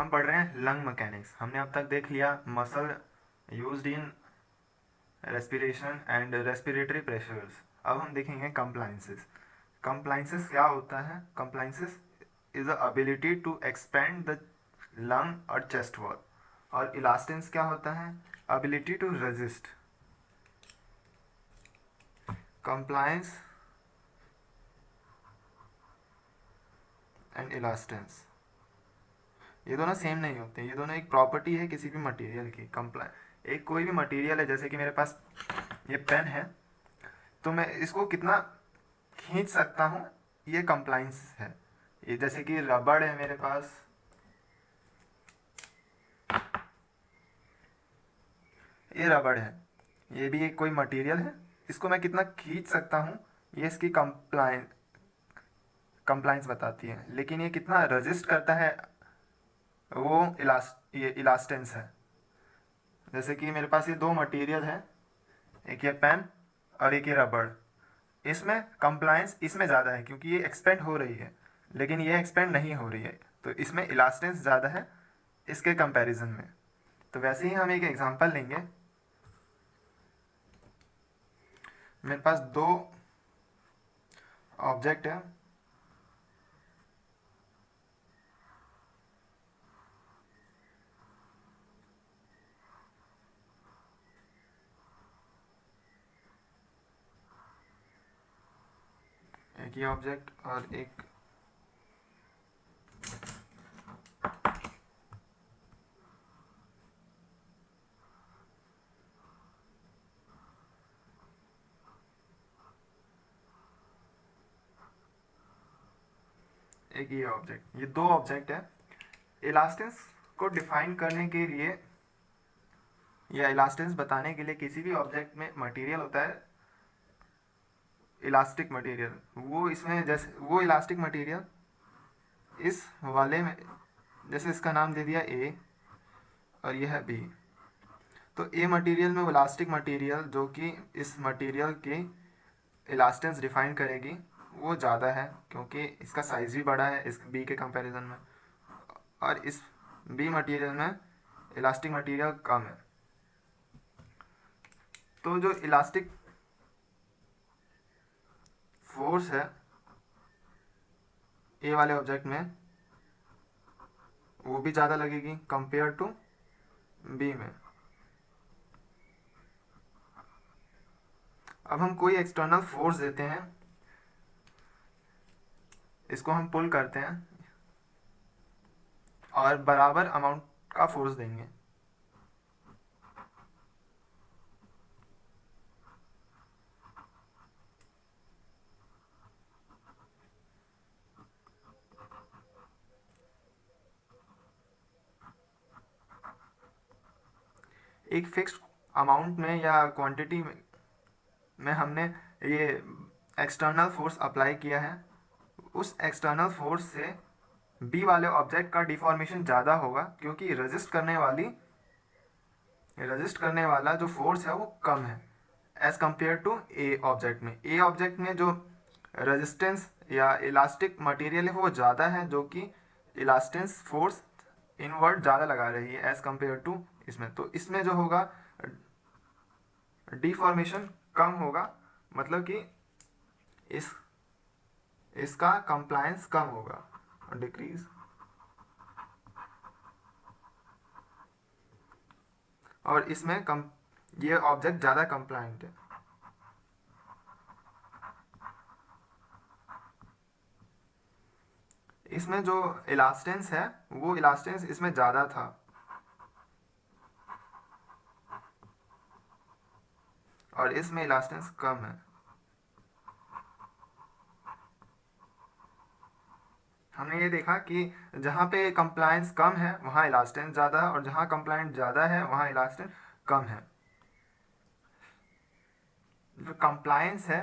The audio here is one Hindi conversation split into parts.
हम पढ़ रहे हैं लंग मैकेनिक्स। हमने अब तक देख लिया muscle used in respiration and respiratory pressures. अब हम देखेंगे कंप्लाइंसेस। कंप्लाइंसेस क्या होता है? Compliances is the ability to expand the lung और चेस्ट वॉल। और इलास्टेंस क्या होता है? Ability to resist. Compliance and elastance ये दोनों सेम नहीं होते। ये दोनों एक प्रॉपर्टी है किसी भी मटेरियल की। एक कोई भी मटेरियल है, जैसे कि मेरे पास ये पेन है, तो मैं इसको कितना खींच सकता हूँ, ये कंप्लाइंस है। ये जैसे कि रबड़ है मेरे पास, ये रबड़ है, ये भी एक कोई मटेरियल है, इसको मैं कितना खींच सकता हूँ, ये इसकी कंप्लाइंस बताती है। लेकिन ये कितना रेजिस्ट करता है, वो ये इलास्टेंस है। जैसे कि मेरे पास ये दो मटेरियल है, एक ये पेन और एक ये रबड़। इसमें कंप्लायंस इसमें ज़्यादा है क्योंकि ये एक्सपेंड हो रही है, लेकिन ये एक्सपेंड नहीं हो रही है, तो इसमें इलास्टेंस ज़्यादा है इसके कंपैरिजन में। तो वैसे ही हम एक एग्जांपल लेंगे। मेरे पास दो ऑब्जेक्ट है, एक ये ऑब्जेक्ट और एक ये ऑब्जेक्ट। ये दो ऑब्जेक्ट है। इलास्टेंस को डिफाइन करने के लिए या इलास्टेंस बताने के लिए किसी भी ऑब्जेक्ट में मटेरियल होता है इलास्टिक मटेरियल। वो इसमें जैसे वो इलास्टिक मटेरियल इस वाले में, जैसे इसका नाम दे दिया ए और यह है बी, तो ए मटेरियल में वो इलास्टिक मटेरियल जो कि इस मटेरियल की इलास्टेंस डिफाइन करेगी वो ज़्यादा है, क्योंकि इसका साइज़ भी बड़ा है इस बी के कंपैरिजन में, और इस बी मटेरियल में इलास्टिक मटेरियल कम है। तो जो इलास्टिक फोर्स है ए वाले ऑब्जेक्ट में वो भी ज़्यादा लगेगी कंपेयर टू बी में। अब हम कोई एक्सटर्नल फोर्स देते हैं, इसको हम पुल करते हैं और बराबर अमाउंट का फोर्स देंगे। एक फिक्स्ड अमाउंट में या क्वांटिटी में हमने ये एक्सटर्नल फोर्स अप्लाई किया है। उस एक्सटर्नल फोर्स से बी वाले ऑब्जेक्ट का डिफॉर्मेशन ज़्यादा होगा, क्योंकि रेजिस्ट करने वाला जो फोर्स है वो कम है as compare to a object में। ए ऑब्जेक्ट में जो रेजिस्टेंस या इलास्टिक मटेरियल है वो ज़्यादा है, जो कि इलास्टेंस फोर्स इनवर्ड ज़्यादा लगा रही है एज कंपेयर टू इसमें। तो इसमें जो होगा डिफॉर्मेशन कम होगा, मतलब कि इसका कंप्लायंस कम होगा, डिक्रीज, और इसमें ये ऑब्जेक्ट ज़्यादा कंप्लायंट है। इसमें जो इलास्टेंस है वो इलास्टेंस इसमें ज़्यादा था, और इसमें इलास्टेंस कम है। हमने ये देखा कि जहाँ पे कंप्लायंस कम है वहाँ इलास्टेंस ज़्यादा है, और जहाँ कंप्लायंस ज़्यादा है वहाँ इलास्टेंस कम है। जो कंप्लायंस है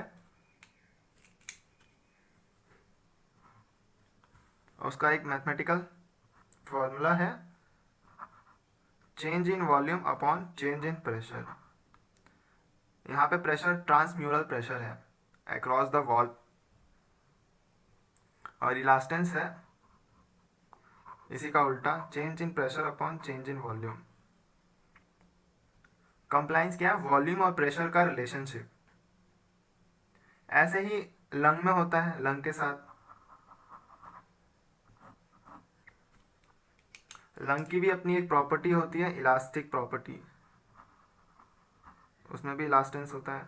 उसका एक मैथमेटिकल फॉर्मूला है, change in volume upon change in pressure. यहाँ पे प्रेशर ट्रांसम्यूरल प्रेशर है अक्रॉस द वॉल, और इलास्टेंस है इसी का उल्टा, change in pressure upon change in volume. Compliance क्या है? वॉल्यूम और प्रेशर का रिलेशनशिप। ऐसे ही लंग में होता है, लंग के साथ लंग की भी अपनी एक प्रॉपर्टी होती है, इलास्टिक प्रॉपर्टी, उसमें भी इलास्टेंस होता है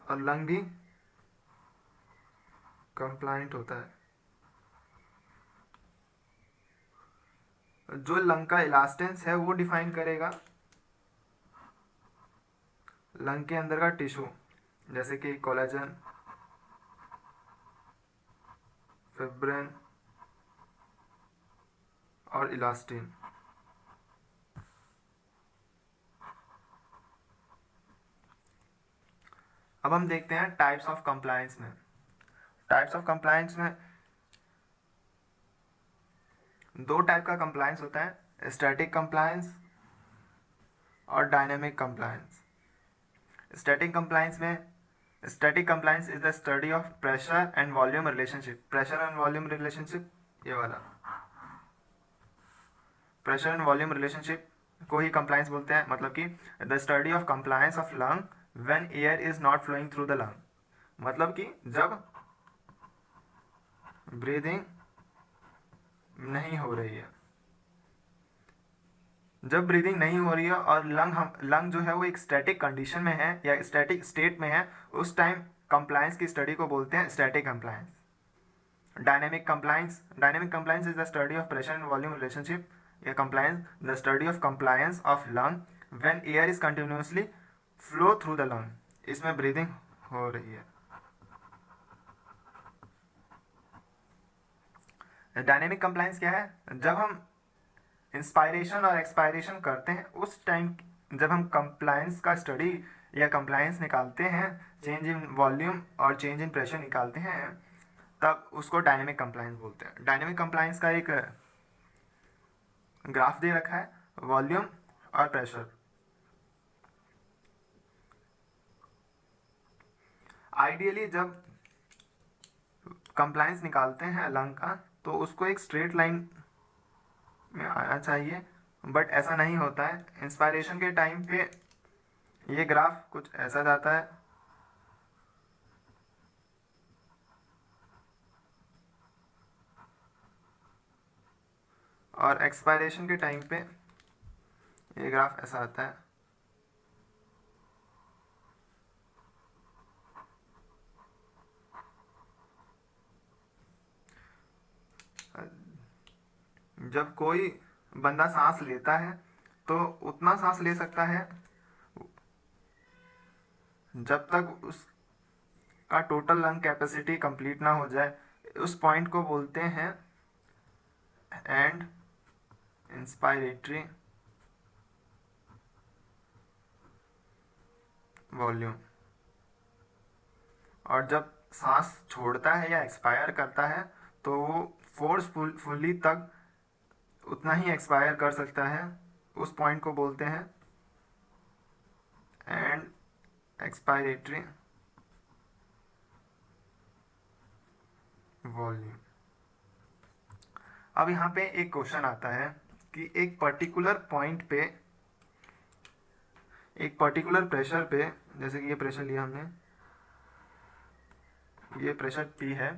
और लंग भी कंप्लायंट होता है। जो लंग का इलास्टेंस है वो डिफाइन करेगा लंग के अंदर का टिश्यू, जैसे कि कोलेजन, फिब्रिन और इलास्टिन। अब हम देखते हैं टाइप्स ऑफ कंप्लायंस में। टाइप्स ऑफ कंप्लायंस में दो टाइप का कंप्लायंस होता है, स्टैटिक कंप्लायंस और डायनेमिक कंप्लायंस। स्टैटिक कंप्लायंस में, static compliance is the study of pressure and volume relationship. Pressure and volume relationship, ये वाला प्रेशर एंड वॉल्यूम रिलेशनशिप को ही कंप्लायंस बोलते हैं। मतलब कि the study of compliance of lung when air is not flowing through the lung. मतलब कि जब ब्रीदिंग नहीं हो रही है, जब ब्रीदिंग नहीं हो रही है और लंग जो है वो एक स्टैटिक कंडीशन में है या स्टैटिक स्टेट में है, उस टाइम कंप्लायंस की स्टडी को बोलते हैं static compliance. Dynamic compliance is the study of pressure and volume relationship या compliance, the study of compliance of lung when air is continuously flow through the lung, इसमें ब्रीदिंग हो रही है। डायनेमिक कंप्लायंस क्या है? जब हम इंस्पायरेशन और एक्सपायरेशन करते हैं उस टाइम, जब हम कंप्लायंस का स्टडी या कंप्लायंस निकालते हैं, चेंज इन वॉल्यूम और चेंज इन प्रेशर निकालते हैं, तब उसको डायनेमिक कंप्लायंस बोलते हैं। डायनेमिक कंप्लायंस का एक ग्राफ दे रखा है, वॉल्यूम और प्रेशर। आइडियली जब कंप्लायंस निकालते हैं लंग का तो उसको एक स्ट्रेट लाइन में आना चाहिए, बट ऐसा नहीं होता है। इंस्पायरेशन के टाइम पे ये ग्राफ कुछ ऐसा जाता है और एक्सपायरेशन के टाइम पे ये ग्राफ ऐसा आता है। जब कोई बंदा सांस लेता है तो उतना सांस ले सकता है जब तक उसका टोटल लंग कैपेसिटी कंप्लीट ना हो जाए। उस पॉइंट को बोलते हैं एंड इंस्पायरेटरी वॉल्यूम। और जब सांस छोड़ता है या एक्सपायर करता है तो वो फोर्सफुली तक उतना ही एक्सपायर कर सकता है, उस पॉइंट को बोलते हैं एंड एक्सपायरेटरी वॉल्यूम। अब यहाँ पे एक क्वेश्चन आता है कि एक पर्टिकुलर पॉइंट पे, एक पर्टिकुलर प्रेशर पे, जैसे कि ये प्रेशर लिया हमने, ये प्रेशर P है,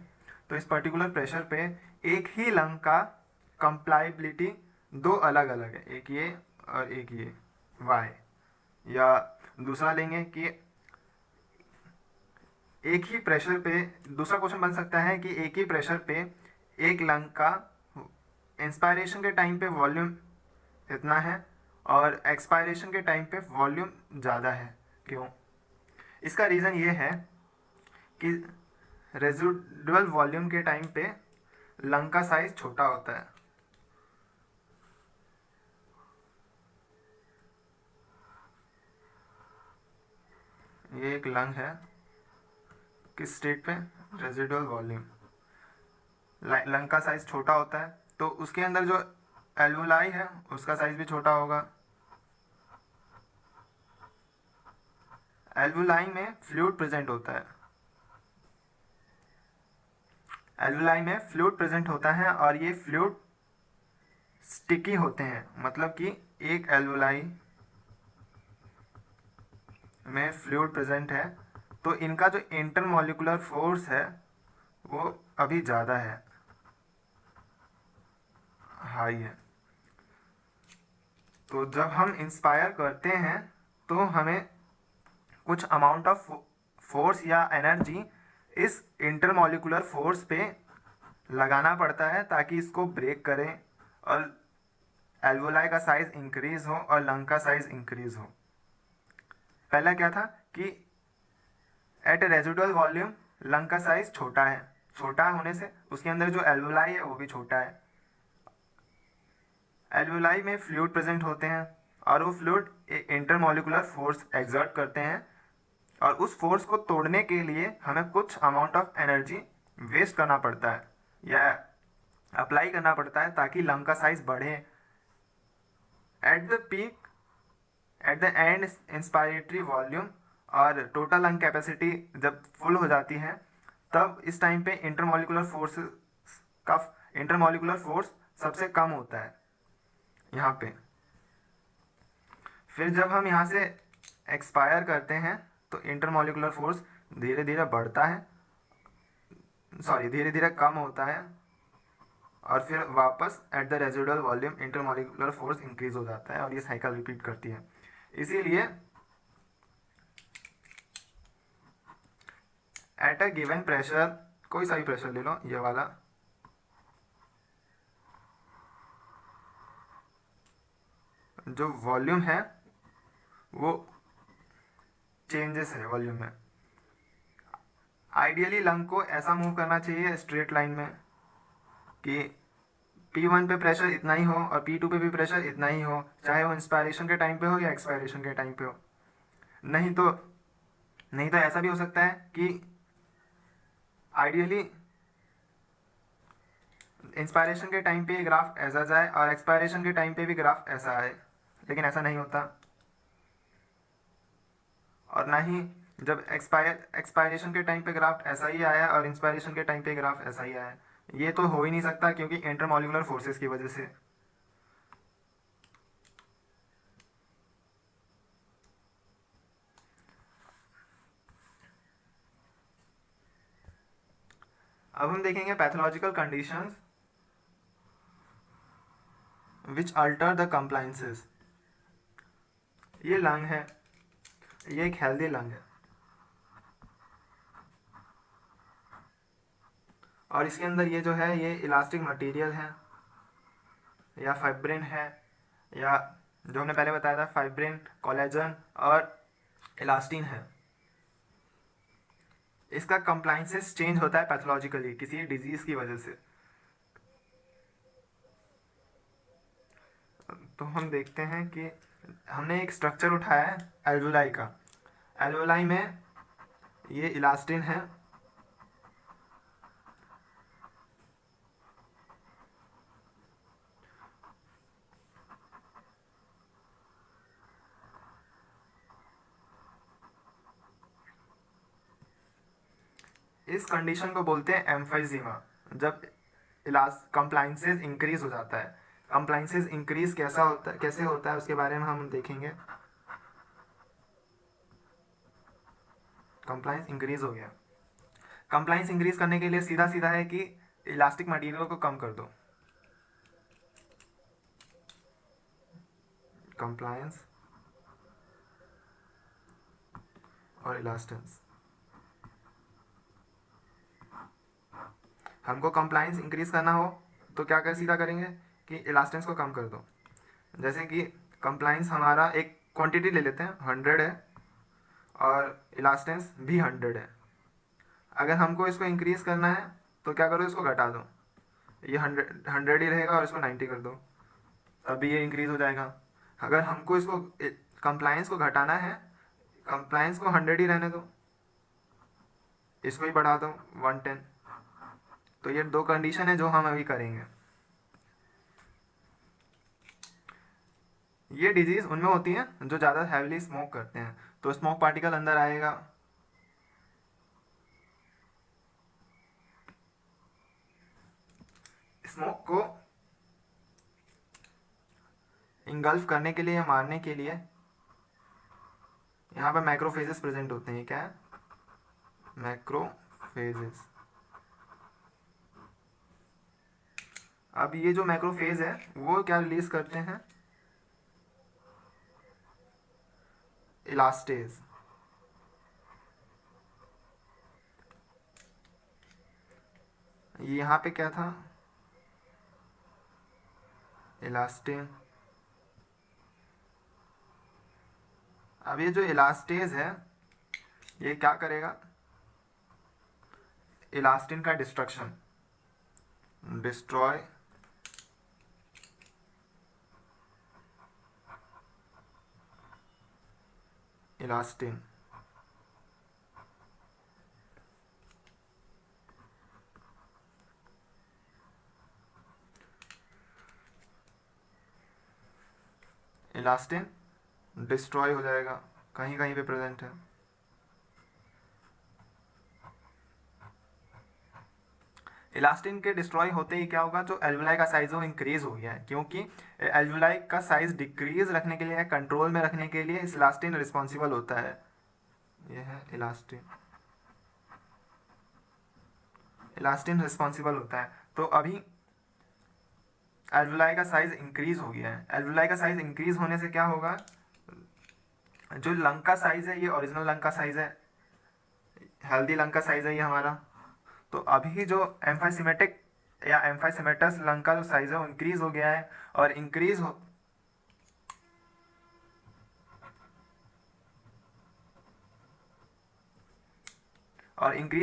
तो इस पर्टिकुलर प्रेशर पे एक ही लंग का कंप्लाइबिलिटी दो अलग अलग है, एक ये और एक ये Y। या दूसरा लेंगे कि एक ही प्रेशर पे, दूसरा क्वेश्चन बन सकता है कि एक ही प्रेशर पे एक लंग का इंस्पायरेशन के टाइम पे वॉल्यूम इतना है और एक्सपायरेशन के टाइम पे वॉल्यूम ज़्यादा है। क्यों? इसका रीज़न ये है कि रेजिडुअल वॉल्यूम के टाइम पे लंग का साइज छोटा होता है। ये एक लंग है, किस स्टेट पे? Residual volume. लंग का साइज छोटा होता है तो उसके अंदर जो एल्वोलाई है उसका साइज भी छोटा होगा। एल्वोलाई में फ्लूइड प्रेजेंट होता है, एल्वोलाई में फ्लूइड प्रेजेंट होता है और ये फ्लूइड स्टिकी होते हैं, मतलब कि एक एल्वोलाई में फ्लूइड प्रेजेंट है तो इनका जो इंटरमॉलिक्यूलर फोर्स है वो अभी ज़्यादा है, हाई है। तो जब हम इंस्पायर करते हैं तो हमें कुछ अमाउंट ऑफ फोर्स या एनर्जी इस इंटरमॉलिक्यूलर फोर्स पे लगाना पड़ता है ताकि इसको ब्रेक करें और एल्वोलाई का साइज इंक्रीज हो और लंग का साइज इंक्रीज हो। पहला क्या था कि एट रेजिडुअल वॉल्यूम लंग का साइज छोटा है, छोटा होने से उसके अंदर जो एल्वोलाई है वो भी छोटा है। एल्वोलाई में फ्लूइड प्रेजेंट होते हैं और वो फ्लूइड इंटरमॉलिक्यूलर फोर्स एक्सर्ट करते हैं और उस फोर्स को तोड़ने के लिए हमें कुछ अमाउंट ऑफ एनर्जी वेस्ट करना पड़ता है या अप्लाई करना पड़ता है ताकि लंग का साइज बढ़े। At the peak, at the end inspiratory volume और टोटल लंग कैपेसिटी जब फुल हो जाती है तब इस टाइम पे इंटरमॉलिक्यूलर फोर्स सबसे कम होता है यहाँ पे। फिर जब हम यहाँ से एक्सपायर करते हैं तो इंटरमॉलिक्यूलर फोर्स धीरे धीरे बढ़ता है, धीरे धीरे कम होता है और फिर वापस at the residual volume intermolecular force increase हो जाता है और ये साइकिल रिपीट करती है। इसीलिए एट अ गिवन प्रेशर, कोई सा भी प्रेशर ले लो, ये वाला, जो वॉल्यूम है वो चेंजेस है वॉल्यूम में। आइडियली लंग को ऐसा मूव करना चाहिए स्ट्रेट लाइन में कि P1 पे प्रेशर इतना ही हो और P2 पे भी प्रेशर इतना ही हो, चाहे वो इंस्पायरेशन के टाइम पे हो या एक्सपायरेशन के टाइम पे हो। नहीं तो ऐसा भी हो सकता है कि आइडियली इंस्पायरेशन के टाइम पे ग्राफ ऐसा जाए और एक्सपायरेशन के टाइम पे भी ग्राफ ऐसा आए, लेकिन ऐसा नहीं होता। और ना ही जब एक्सपायरेशन के टाइम पे ग्राफ ऐसा ही आया और इंस्पायरेशन के टाइम पे ग्राफ ऐसा ही आया, ये तो हो ही नहीं सकता क्योंकि इंटरमॉलिक्यूलर फोर्सेस की वजह से। अब हम देखेंगे pathological conditions which alter the compliances. ये लंग है, ये एक हेल्दी लंग है और इसके अंदर ये जो है ये इलास्टिक मटेरियल है या फाइब्रिन है, या जो हमने पहले बताया था फाइब्रिन, कोलेजन और इलास्टिन है। इसका कंप्लायंसेस चेंज होता है पैथोलॉजिकली किसी डिजीज की वजह से। तो हम देखते हैं कि हमने एक स्ट्रक्चर उठाया है एल्वोलाई का। एल्वोलाई में ये इलास्टिन है, इस कंडीशन को बोलते हैं एम्फाइजीमा, जब कंप्लायंसेस इंक्रीज हो जाता है। कंप्लायंसेस इंक्रीज कैसे होता है उसके बारे में हम देखेंगे। कंप्लायंस इंक्रीज हो गया, कंप्लायंस इंक्रीज करने के लिए सीधा सीधा है कि इलास्टिक मटेरियल को कम कर दो। कंप्लायंस और इलास्टेंस, हमको कंप्लायंस इंक्रीज करना हो तो क्या सीधा करेंगे कि इलास्टेंस को कम कर दो। जैसे कि कंप्लायंस हमारा एक क्वांटिटी ले लेते हैं 100 है और इलास्टेंस भी 100 है। अगर हमको इसको इंक्रीज करना है तो क्या करो, इसको घटा दो, ये 100 ही रहेगा और इसको 90 कर दो, तभी ये इंक्रीज हो जाएगा। अगर हमको इसको कंप्लायंस को घटाना है, कंप्लायंस को 100 ही रहने दो, इसको ही बढ़ा दो 110। तो ये दो कंडीशन है जो हम अभी करेंगे। ये डिजीज उनमें होती है जो ज़्यादा हैवीली स्मोक करते हैं, तो स्मोक पार्टिकल अंदर आएगा, स्मोक को इंगल्फ करने के लिए या मारने के लिए यहाँ पर मैक्रोफेजेस प्रेजेंट होते हैं। क्या है? मैक्रोफेजेस। अब ये जो मैक्रोफेज है वो क्या रिलीज करते हैं? इलास्टेज। यहाँ पे क्या था? इलास्टिन। अब ये जो इलास्टेज है ये क्या करेगा? इलास्टिन का destruction, destroy elastin. Elastin destroy हो जाएगा, कहीं कहीं पे प्रेजेंट है। इलास्टिन के डिस्ट्रॉय होते ही क्या होगा? जो एल्वुलाई का साइज है वो इंक्रीज हो गया है, क्योंकि एल्वुलाई का साइज डिक्रीज रखने के लिए, कंट्रोल में रखने के लिए इस इलास्टिन रिस्पॉन्सिबल होता है। यह है इलास्टिन। इलास्टिन रिस्पॉन्सिबल होता है। तो अभी एल्वुलाई का साइज इंक्रीज हो गया है। एल्वुलाई का साइज इंक्रीज होने से क्या होगा? जो लंग का साइज है, ये ओरिजिनल लंग का साइज है, हेल्दी लंग का साइज है ये हमारा। तो अभी जो एम्फाइसेमेटिक या एम्फाइसेमेटस लंग का जो साइज है वो इंक्रीज हो गया है। और इंक्रीज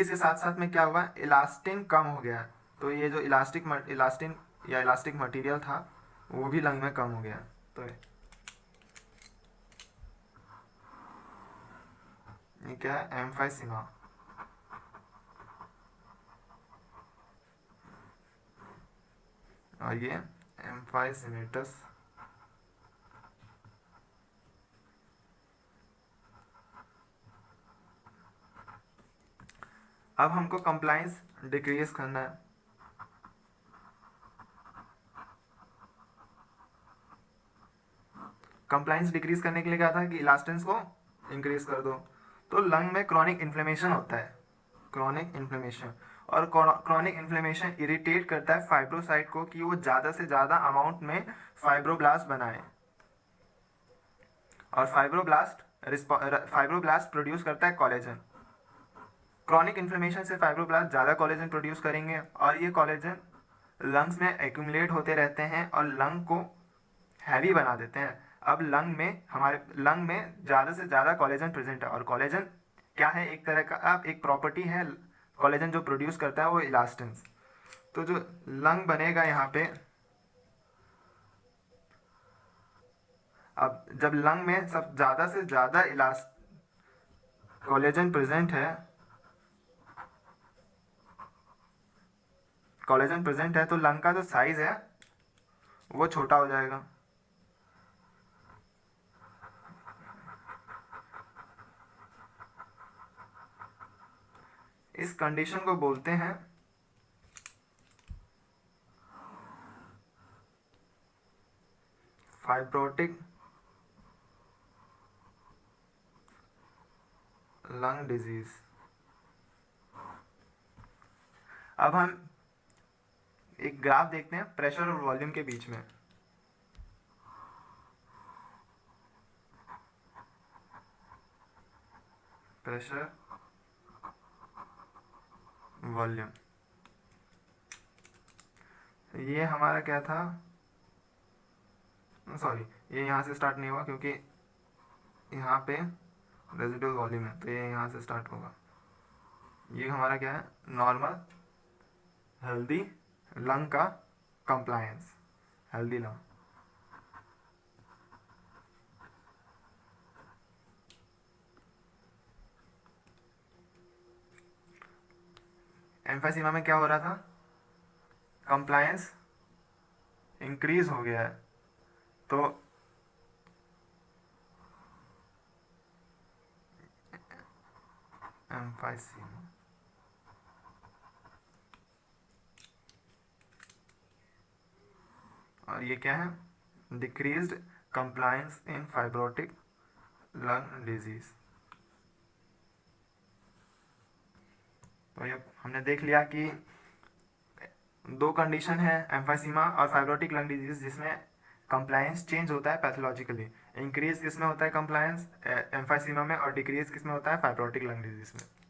के साथ साथ में क्या हुआ? इलास्टिन कम हो गया है। तो ये जो इलास्टिन या इलास्टिक मटेरियल था वो भी लंग में कम हो गया। तो ये क्या है? एम्फाइसीमा। और ये एम्फाइसेमेटस। अब हमको कंप्लाइंस डिक्रीज करना है। कंप्लाइंस डिक्रीज करने के लिए क्या था कि इलास्टिन्स को इंक्रीज कर दो। तो लंग में क्रॉनिक इन्फ्लेमेशन होता है, क्रॉनिक इन्फ्लेमेशन। और क्रॉनिक इन्फ्लेमेशन इरिटेट करता है फाइब्रोसाइट को कि वो ज़्यादा से ज़्यादा अमाउंट में फाइब्रोब्लास्ट बनाए। और फाइब्रोब्लास्ट प्रोड्यूस करता है कोलेजन। क्रॉनिक इन्फ्लेमेशन से फाइब्रोब्लास्ट ज़्यादा कोलेजन प्रोड्यूस करेंगे और ये कोलेजन लंग्स में एक्यूमुलेट होते रहते हैं और लंग को हैवी बना देते हैं। अब हमारे लंग में ज़्यादा से ज़्यादा कोलेजन प्रेजेंट है। और कोलेजन क्या है? एक तरह का अब एक प्रॉपर्टी है कोलेजन जो प्रोड्यूस करता है वो इलास्टिन्स। तो जो लंग बनेगा यहाँ पे, अब जब लंग में सब ज़्यादा से ज़्यादा कोलेजन प्रेजेंट है, तो लंग का जो साइज है वो छोटा हो जाएगा। इस कंडीशन को बोलते हैं फाइब्रोटिक लंग डिजीज। अब हम एक ग्राफ देखते हैं प्रेशर और वॉल्यूम के बीच में। Pressure, volume. ये हमारा क्या था? सॉरी, ये यहाँ से स्टार्ट नहीं हुआ क्योंकि यहाँ पे रेजिडुअल वॉल्यूम है, तो ये यहाँ से स्टार्ट होगा। ये हमारा क्या है? नॉर्मल हेल्दी लंग का कंप्लायंस, हेल्दी लंग। एम्फाइसीमा में क्या हो रहा था? कंप्लायंस इंक्रीज हो गया है। तो एम्फाइसीमा, और ये क्या है? डिक्रीज्ड कंप्लायंस इन फाइब्रोटिक लंग डिजीज। तो ये हमने देख लिया कि दो कंडीशन है एम्फाइसीमा और फाइब्रोटिक लंग डिजीज जिसमें कंप्लायंस चेंज होता है पैथोलॉजिकली। इंक्रीज किसमें होता है कंप्लायंस एम्फाइसीमा में, और डिक्रीज किसमें होता है फाइब्रोटिक लंग डिजीज में।